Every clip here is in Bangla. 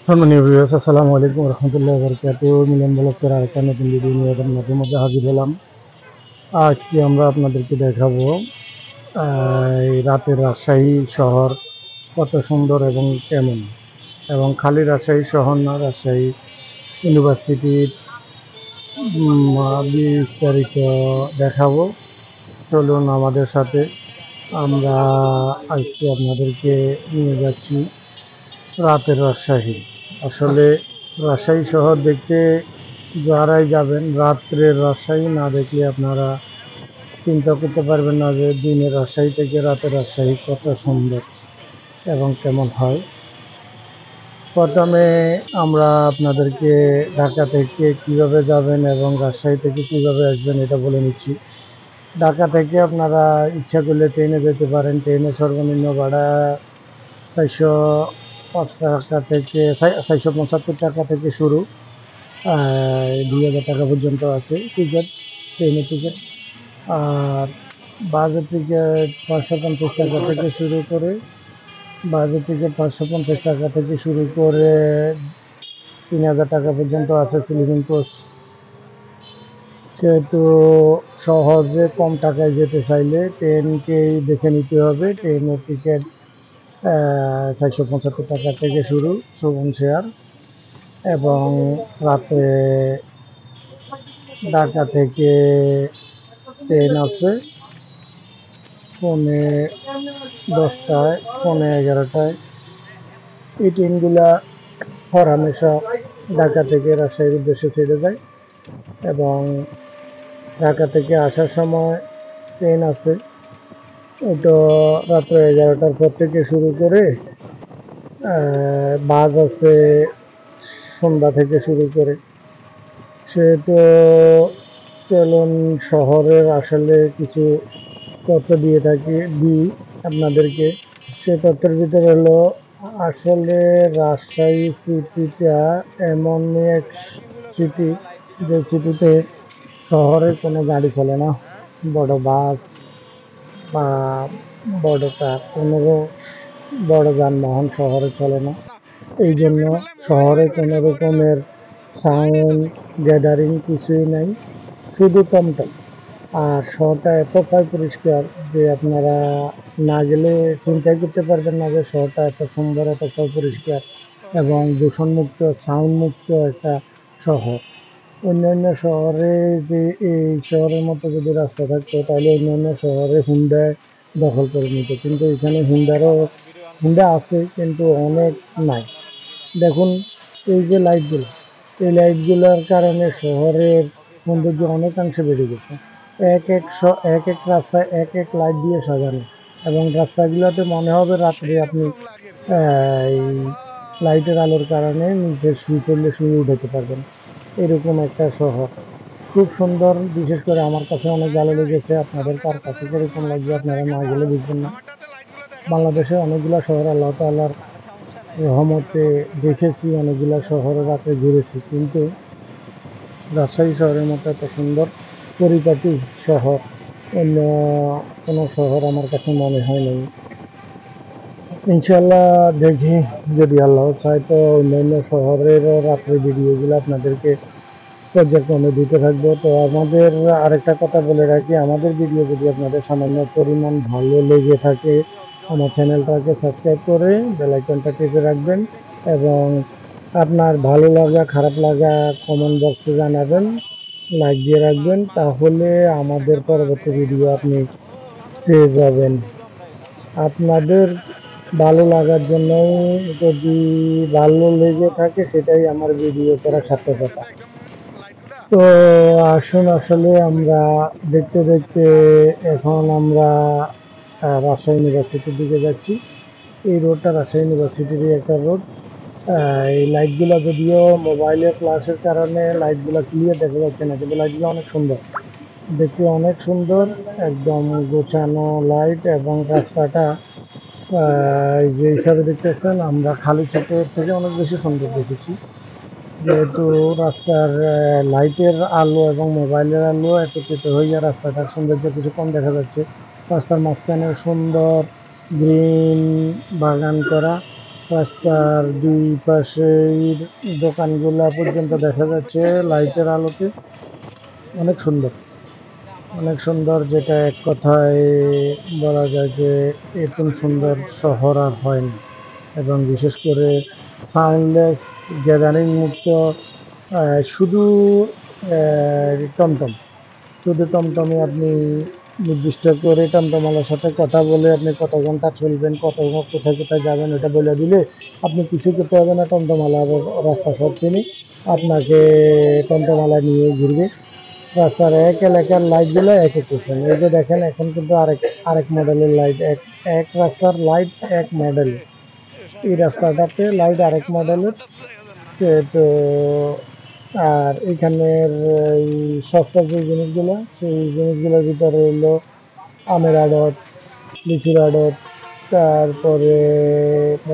সম্মানীয় ভিউয়ার্স, আসসালামু আলাইকুম রহমতুল্লাহ বরকাত। মিলন ব্লগসের আরেকটা নতুন ভিডিও নিয়ে আপনাদের মধ্যে হাজির হলাম। আজকে আমরা আপনাদেরকে দেখাবো এই রাতের রাজশাহী শহর কত সুন্দর এবং কেমন, এবং খালি রাজশাহী শহর না, রাজশাহী ইউনিভার্সিটির বিস্তারিত দেখাবো। চলুন আমাদের সাথে। আমরা আজকে আপনাদেরকে নিয়ে যাচ্ছি রাতের রাজশাহী। আসলে রাজশাহী শহর দেখতে যারাই যাবেন, রাত্রের রাজশাহী না দেখলে আপনারা চিন্তা করতে পারবেন না যে দিনের রাজশাহী থেকে রাতের রাজশাহী কত সুন্দর এবং কেমন হয়। প্রথমে আমরা আপনাদেরকে ঢাকা থেকে কিভাবে যাবেন এবং রাজশাহী থেকে কিভাবে আসবেন এটা বলে নিচ্ছি। ঢাকা থেকে আপনারা ইচ্ছা করলে ট্রেনে যেতে পারেন। ট্রেনে সর্বনিম্ন ভাড়া 405 টাকা থেকে 475 টাকা থেকে শুরু, 2000 টাকা পর্যন্ত আছে টিকিট, ট্রেনের টিকিট। আর বাসের টিকিট 550 টাকা থেকে শুরু করে, বাসের টিকিট 550 টাকা থেকে শুরু করে 3000 টাকা পর্যন্ত আছে স্লিপিং কোচ। সেহেতু সহজে কম টাকায় যেতে চাইলে ট্রেনকেই বেছে নিতে হবে। ট্রেনের টিকিট 475 টাকা থেকে শুরু, সুবন শেয়ার। এবং রাতে ঢাকা থেকে ট্রেন আছে পৌনে 10টায়, পৌনে 11টায়। এই ট্রেনগুলা হরহামেশা ঢাকা থেকে রাজশাহীর উদ্দেশ্যে ছেড়ে যায়। এবং ঢাকা থেকে আসার সময় ট্রেন আছে, ওটা রাত্র 11টার পর থেকে শুরু করে। বাস আছে সন্ধ্যা থেকে শুরু করে। সেহেতু চলুন শহরের আসলে কিছু তথ্য দিই আপনাদেরকে। সে তথ্যের ভিতরে হলো, আসলে রাজশাহী সিটিটা এমনই এক সিটি যে সিটিতে শহরে কোনো গাড়ি চলে না, বড় বাস বা বড় ট্রাক, কোনো বড় যানবাহন শহরে চলে না। এই জন্য শহরে কোনো রকমের সাউন্ড গ্যাদারিং কিছুই নাই, শুধু টমটম। আর শহরটা এতটাই পরিষ্কার যে আপনারা না গেলে চিন্তাই করতে পারবেন না যে শহরটা এত সুন্দর, এতটাই পরিষ্কার এবং দূষণমুক্ত, সাউন্ড মুক্ত একটা শহর। অন্যান্য শহরে যে এই শহরের মতো যদি রাস্তা থাকতো তাহলে অন্যান্য শহরে হুন্ডায় দখল করে নিত, কিন্তু এখানে হুন্ডা আছে কিন্তু অনেক নাই। দেখুন এই যে লাইটগুলো, এই লাইটগুলোর কারণে শহরের সৌন্দর্য অনেকাংশে বেড়ে গেছে। এক এক রাস্তায় এক এক লাইট দিয়ে সাজানো, এবং রাস্তাগুলোতে মনে হবে রাত্রে আপনি এই লাইটের আলোর কারণে নিচে শুয়ে পড়লে শুয়ে উঠাতে পারবেন, এরকম একটা শহর। খুব সুন্দর, বিশেষ করে আমার কাছে অনেক ভালো লেগেছে। আপনাদের কার কাছে কিরকম লাগবে আপনারা না গেলে বুঝবেন না। বাংলাদেশে অনেকগুলো শহর আল্লাহ তাআলার রহমতে দেখেছি, অনেকগুলো শহরে রাতে ঘুরেছি, কিন্তু রাজশাহী শহরের মতো এত সুন্দর পরিপাটি শহর অন্য কোনো শহর আমার কাছে মনে হয় নাই। ইনশাল্লাহ দেখি, যদি আল্লাহ চায় তো অন্যান্য শহরেরও রাত্রে ভিডিওগুলো আপনাদেরকে পর্যায়ক্রমে দিতে থাকবো। তো আমাদের আরেকটা কথা বলে রাখি, আমাদের ভিডিও যদি আপনাদের সামান্য পরিমাণ ভালো লেগে থাকে, আমার চ্যানেলটাকে সাবস্ক্রাইব করে বেল আইকনটা টিপে রাখবেন। এবং আপনার ভালো লাগা খারাপ লাগা কমেন্ট বক্সে জানাবেন, লাইক দিয়ে রাখবেন, তাহলে আমাদের পরবর্তী ভিডিও আপনি পেয়ে যাবেন। আপনাদের ভালো লাগার জন্যই, যদি ভালো লেগে থাকে সেটাই আমার ভিডিও করার সার্থকতা। তো আসুন, আসলে আমরা দেখতে দেখতে এখন আমরা রাজশাহী ইউনিভার্সিটির দিকে যাচ্ছি। এই রোডটা রাজশাহী ইউনিভার্সিটিরই একটা রোড। এই লাইটগুলো যদিও মোবাইলের ফ্ল্যাশের কারণে লাইটগুলো ক্লিয়ার দেখা যাচ্ছে না, কিন্তু লাইটগুলো অনেক সুন্দর, দেখতে অনেক সুন্দর, একদম গোছানো লাইট। এবং রাস্তাটা যে হিসাবে দেখতেছেন, আমরা খালি চোখের থেকে অনেক বেশি সুন্দর দেখেছি, যেহেতু রাস্তার লাইটের আলো এবং মোবাইলের আলো একত্রিত হইয়া রাস্তাটার সৌন্দর্য কিছু কম দেখা যাচ্ছে। রাস্তার মাঝখানে সুন্দর গ্রিন বাগান করা, রাস্তার দুই পাশের দোকানগুলা পর্যন্ত দেখা যাচ্ছে লাইটের আলোতে। অনেক সুন্দর, অনেক সুন্দর, যেটা এক কথায় বলা যায় যে এরকম সুন্দর শহর আর হয়নি। এবং বিশেষ করে সাউন্ডলেস, গ্যাদারিং মুক্ত, শুধু টমটম, শুধু টমটমে আপনি নির্দিষ্ট করে টমটমওয়ালার সাথে কথা বলে আপনি কত ঘন্টা চলবেন, কোথায় কোথায় যাবেন ওটা বলে দিলে আপনি কিছু করতে হবে না। টমটমওয়ালার রাস্তা সব চিনি, আপনাকে টমটমওয়ালা নিয়ে ঘুরবে। রাস্তার এক এলাকার লাইটগুলো এক এক কিসেম। এই যে দেখেন এখন কিন্তু আরেক আরেক মডেলের লাইট, এক এক রাস্তার লাইট এক মডেল। এই রাস্তাটাতে লাইট আরেক মডেলের। তো আর এখানের এই সস্তার যে জিনিসগুলো, সেই জিনিসগুলোর ভিতরে হলো আমের আড়ত, লিচুর আড়ত, তারপরে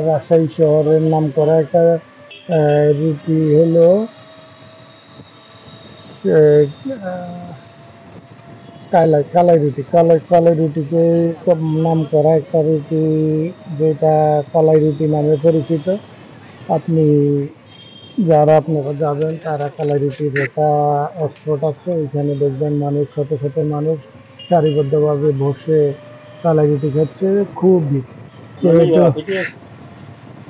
রাজশাহী শহরের নাম করা একটা রুটি হলো কালাই কালাই রুটি, কালাই কালাই রুটিকে নাম করা একটা রুটি, যেটা কালাই রুটি নামে পরিচিত। আপনি যারা আপনারা যাবেন তারা কালাই রুটির একটা স্পট আছে, ওইখানে দেখবেন মানুষ, শত শত মানুষ সারিবদ্ধভাবে বসে কালাই রুটি খাচ্ছে, খুব ভিড়। সেহেতু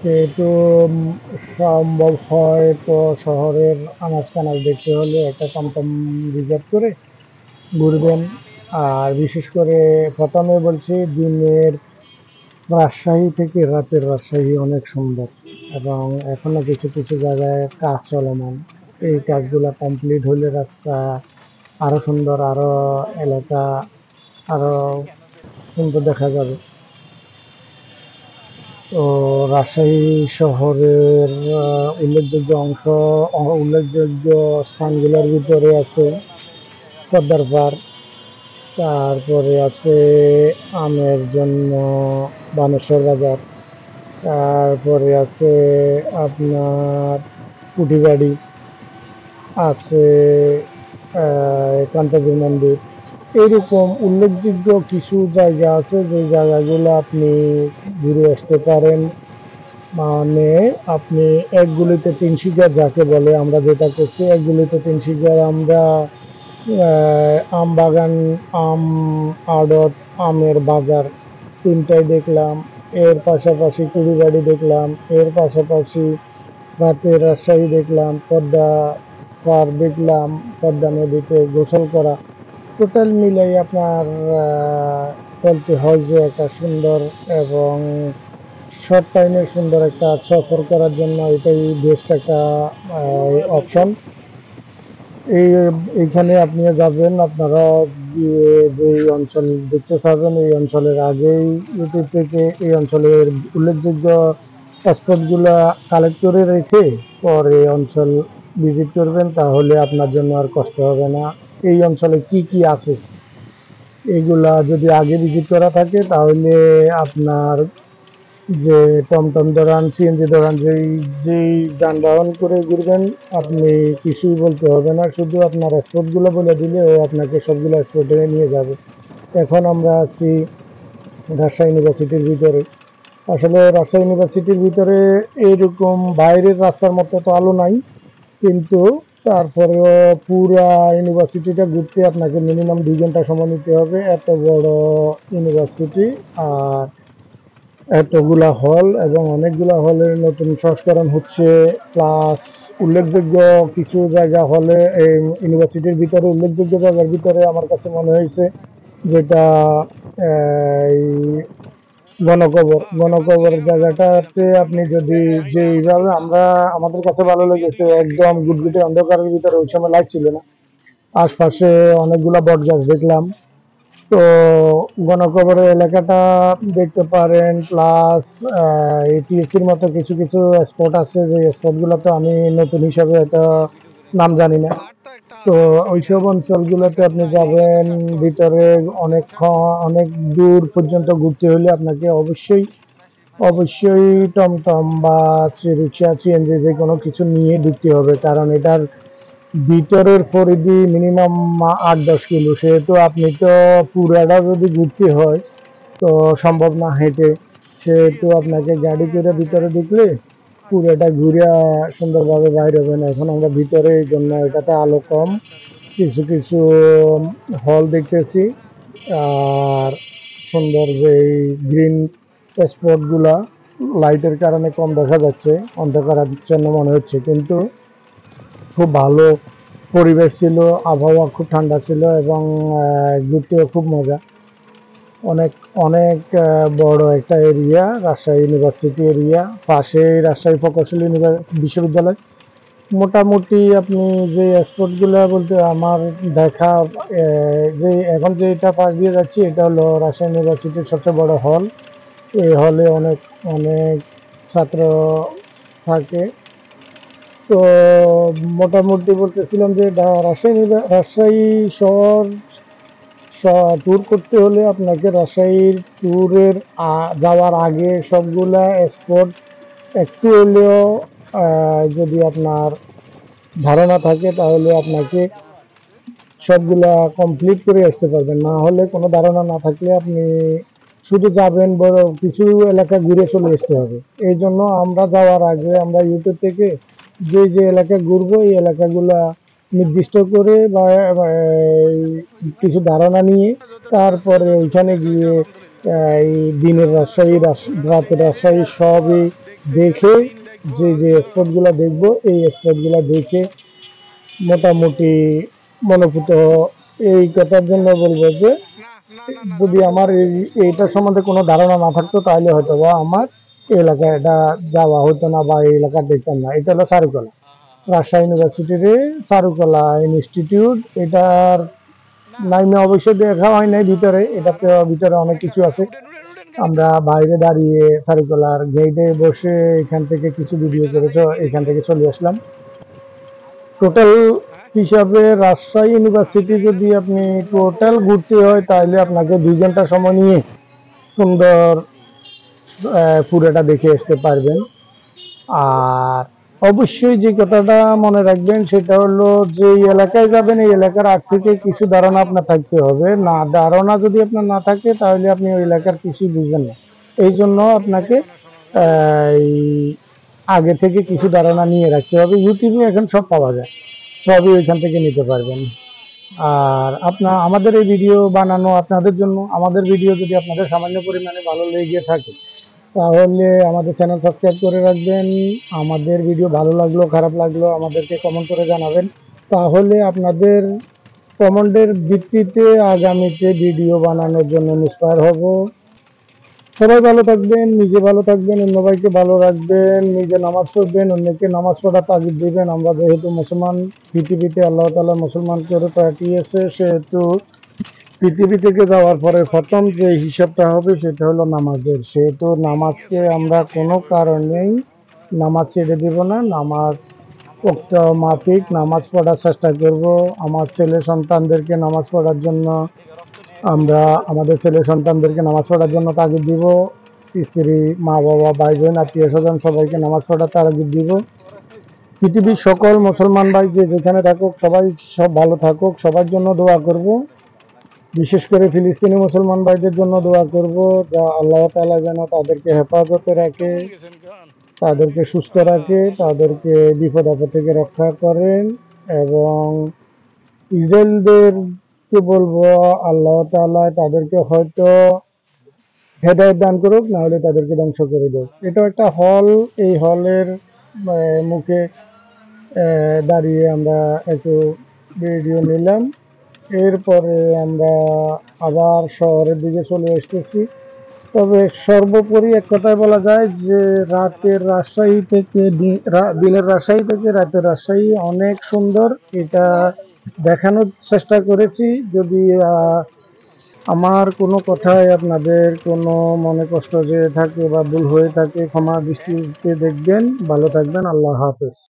সেহেতু সম্ভব হয় তো শহরের আনাজ কানাজ দেখতে হলে একটা টমটম রিজার্ভ করে ঘুরবেন। আর বিশেষ করে প্রথমে বলছি, দিনের রাজশাহী থেকে রাতের রাজশাহী অনেক সুন্দর, এবং এখনো কিছু কিছু জায়গায় কাজ চলমান। এই কাজগুলো কমপ্লিট হলে রাস্তা আরো সুন্দর, আরো এলাকা আরো সুন্দর দেখা যাবে। তো রাজশাহী শহরের উল্লেখযোগ্য অংশ, উল্লেখযোগ্য স্থানগুলোর ভিতরে আছে পদ্মার পাড়, তারপরে আছে আমের জন্য বানেশ্বর বাজার, তারপরে আছে আপনার পুঁটিবাড়ি, আছে কান্তাপুর মন্দির। এরকম উল্লেখযোগ্য কিছু জায়গা আছে যে জায়গাগুলো আপনি ঘুরে আসতে পারেন। মানে আপনি এক গুলিতে তিন শিকার যাকে বলে, আমরা যেটা করছি এক গুলিতে তিন শিকার। আমরা আম বাগান, আম আড়ত, আমের বাজার তিনটাই দেখলাম। এর পাশাপাশি কুড়িবাড়ি দেখলাম, এর পাশাপাশি রাতের রাজশাহী দেখলাম, পদ্মা পার দেখলাম, পদ্মা নদীতে গোসল করা। টোটাল মিলাই আপনার বলতে হয় যে একটা সুন্দর এবং শর্ট টাইমে সুন্দর একটা সফর করার জন্য এটাই বেস্ট একটা অপশন। এই এইখানে আপনিও যাবেন, আপনারা গিয়ে যে অঞ্চল দেখতে চাবেন এই অঞ্চলের আগেই ইউটিউব থেকে এই অঞ্চলের উল্লেখযোগ্য স্পটগুলা কালেক্ট করে রেখে পরে অঞ্চল ভিজিট করবেন, তাহলে আপনার জন্য আর কষ্ট হবে না। এই অঞ্চলে কি কি আছে এইগুলা যদি আগে ভিজিট করা থাকে, তাহলে আপনার যে টমটম দৌড়ান, সিএনজি দৌড়ান, যেই যেই যানবাহন করে ঘুরবেন আপনি কিছুই বলতে হবে না, শুধু আপনার স্পটগুলো বলে দিলে ও আপনাকে সবগুলো স্পটে নিয়ে যাবে। এখন আমরা আছি রাজশাহী ইউনিভার্সিটির ভিতরে। আসলে রাজশাহী ইউনিভার্সিটির ভিতরে এইরকম বাইরের রাস্তার মতো তো আলো নাই, কিন্তু তারপরেও পুরা ইউনিভার্সিটিটা ঘুরতে আপনাকে মিনিমাম 2 ঘন্টা সময় নিতে হবে। এত বড় ইউনিভার্সিটি, আর এতগুলা হল, এবং অনেকগুলা হলের নতুন সংস্করণ হচ্ছে। প্লাস উল্লেখযোগ্য কিছু জায়গা হলে এই ইউনিভার্সিটির ভিতরে, উল্লেখযোগ্য জায়গার ভিতরে আমার কাছে মনে হয়েছে যেটা এই গণকবরের জায়গাটাতে আপনি যদি, যেইভাবে আমরা, আমাদের কাছে ভালো লেগেছে, একদম গুটগুটে অন্ধকারের ভিতরে, ওই সময় লাইট ছিল না, আশপাশে অনেকগুলা বট গাছ দেখলাম। তো গণকবরের এলাকাটা দেখতে পারেন। প্লাস টিএসসির মতো কিছু কিছু স্পট আছে, যে স্পটগুলোতে আমি নতুন হিসাবে হয়তো নাম জানি না। তো ওইসব অঞ্চলগুলোতে আপনি যাবেন, ভিতরে অনেক অনেক দূর পর্যন্ত ঘুরতে হলে আপনাকে অবশ্যই অবশ্যই টমটম বা রিক্সা, সিএনজি যে কোনো কিছু নিয়ে ঢুকতে হবে, কারণ এটার ভিতরের পরিধি মিনিমাম 8-10 কিলো। সেহেতু আপনি তো পুরাটা যদি ঘুরতে হয় তো সম্ভব না হেঁটে, সেহেতু আপনাকে গাড়ি করে ভিতরে ঢুকলে পুরোটা ঘুরে সুন্দরভাবে বাইরে হবে না। এখন আমরা ভিতরে, এই জন্য এটাতে আলো কম, কিছু কিছু হল দেখতেছি। আর সুন্দর যে গ্রিন স্পটগুলা লাইটের কারণে কম দেখা যাচ্ছে, অন্ধকার আচ্ছন্ন মনে হচ্ছে, কিন্তু খুব ভালো পরিবেশ ছিল, আবহাওয়া খুব ঠান্ডা ছিল এবং ঘুরতেও খুব মজা। অনেক অনেক বড় একটা এরিয়া, রাজশাহী ইউনিভার্সিটি এরিয়া, পাশেই রাজশাহী প্রকৌশলী বিশ্ববিদ্যালয়। মোটামুটি আপনি যে স্পটগুলো বলতে আমার দেখা, যে এখন যে এটা পাশ দিয়ে যাচ্ছি এটা হলো রাজশাহী ইউনিভার্সিটির সবচেয়ে বড় হল। এই হলে অনেক অনেক ছাত্র থাকে। তো মোটামুটি বলতেছিলাম যে রাজশাহী শহর ট্যুর করতে হলে আপনাকে রাজশাহীর ট্যুরের যাওয়ার আগে সবগুলা স্পট একটু হলেও যদি আপনার ধারণা থাকে তাহলে আপনাকে সবগুলা কমপ্লিট করে আসতে পারবেন। না হলে কোনো ধারণা না থাকলে আপনি শুধু যাবেন, বড় কিছু এলাকা ঘুরে চলে আসতে হবে। এই জন্য আমরা যাওয়ার আগে আমরা ইউটিউব থেকে যে যে এলাকা ঘুরবো এই এলাকাগুলা নির্দিষ্ট করে বা কিছু ধারণা নিয়ে তারপরে ওইখানে গিয়ে এই দিনের রাজশাহী, রাতের রাজশাহী সবই দেখে যে যে স্পটগুলো দেখবো এই স্পটগুলো দেখে মোটামুটি মনোভূত। এই কথার জন্য বলবো যে যদি আমার এইটার সম্বন্ধে কোনো ধারণা না থাকতো তাহলে হয়তো বা আমার এই এলাকায় এটা যাওয়া হতো না বা এই এলাকা দেখতাম না। এটা হলো চারুকলা, রাজশাহী ইউনিভার্সিটির চারুকলা ইনস্টিটিউট। এটার নাইমে অবশ্যই দেখা হয় নাই ভিতরে, এটাতে ভিতরে অনেক কিছু আছে। আমরা বাইরে দাঁড়িয়ে চারুকলার গেটে বসে এখান থেকে কিছু ভিডিও করে এখান থেকে চলে আসলাম। টোটাল হিসাবে রাজশাহী ইউনিভার্সিটি যদি আপনি টোটাল ঘুরতে হয় তাহলে আপনাকে 2 ঘন্টা সময় নিয়ে সুন্দর পুরোটা দেখে আসতে পারবেন। আর অবশ্যই যে কথাটা মনে রাখবেন সেটা হলো যে এলাকায় যাবেন এই এলাকার আগ থেকে কিছু ধারণা আপনার থাকতে হবে। না, ধারণা যদি আপনার না থাকে তাহলে আপনি ওই এলাকার কিছুই বুঝবেন না। এই জন্য আপনাকে এই আগে থেকে কিছু ধারণা নিয়ে রাখতে হবে। ইউটিউবে এখন সব পাওয়া যায়, সবই ওইখান থেকে নিতে পারবেন। আর আমাদের এই ভিডিও বানানো আপনাদের জন্য। আমাদের ভিডিও যদি আপনাদের সামান্য পরিমাণে ভালো লেগে থাকে তাহলে আমাদের চ্যানেল সাবস্ক্রাইব করে রাখবেন। আমাদের ভিডিও ভালো লাগলো খারাপ লাগলো আমাদেরকে কমেন্ট করে জানাবেন, তাহলে আপনাদের কমেন্টের ভিত্তিতে আগামীতে ভিডিও বানানোর জন্য ইন্সপায়ার হব। সবাই ভালো থাকবেন, নিজে ভালো থাকবেন, অন্য ভাইকে ভালো রাখবেন, নিজে নামাজ পড়বেন, অন্যকে নামাজ পড়ার তাগিদ দিবেন। আমরা যেহেতু মুসলমান, পৃথিবীতে আল্লাহ তাআলা মুসলমান করে পাঠিয়েছে, সেহেতু পৃথিবী থেকে যাওয়ার পরে প্রথম যে হিসাবটা হবে সেটা হলো নামাজের। সেহেতু নামাজকে আমরা কোনো কারণেই নামাজ ছেড়ে দিব না। নামাজ ওক্ত মাফিক নামাজ পড়ার চেষ্টা করব। আমার ছেলে সন্তানদেরকে নামাজ পড়ার জন্য আমরা আমাদের ছেলে সন্তানদেরকে নামাজ পড়ার জন্য তাগিদ দিব। স্ত্রী, মা বাবা, ভাই বোন, আত্মীয় স্বজন সবাইকে নামাজ পড়ার তাগিদ দিব। পৃথিবীর সকল মুসলমান ভাই যে যেখানে থাকুক সবাই সব ভালো থাকুক, সবার জন্য দোয়া করব। বিশেষ করে ফিলিস্তিনি মুসলমান ভাইদের জন্য দোয়া করব, যা আল্লাহ তাআলা যেন তাদেরকে হেফাজতে রাখে, তাদেরকে সুস্থ রাখে, তাদেরকে বিপদ আপদ থেকে রক্ষা করেন। এবং ইসরায়েলদেরকে বলবো আল্লাহ তাআলা তাদেরকে হয়তো হেদায়েত দান করুক, না হলে তাদেরকে ধ্বংস করে দেয়। এটা একটা হল, এই হলের মুখে দাঁড়িয়ে আমরা একটু ভিডিও নিলাম। এরপরে আমরা আবার শহরের দিকে চলে আসতেছি। তবে সর্বোপরি এক কথায় বলা যায় যে রাতের রাজশাহী থেকে দিনের রাজশাহী থেকে রাতের রাজশাহী অনেক সুন্দর। এটা দেখানোর চেষ্টা করেছি। যদি আমার কোনো কথায় আপনাদের কোনো মনে কষ্ট যে থাকে বা ভুল হয়ে থাকে ক্ষমা দৃষ্টিতে দেখবেন। ভালো থাকবেন। আল্লাহ হাফেজ।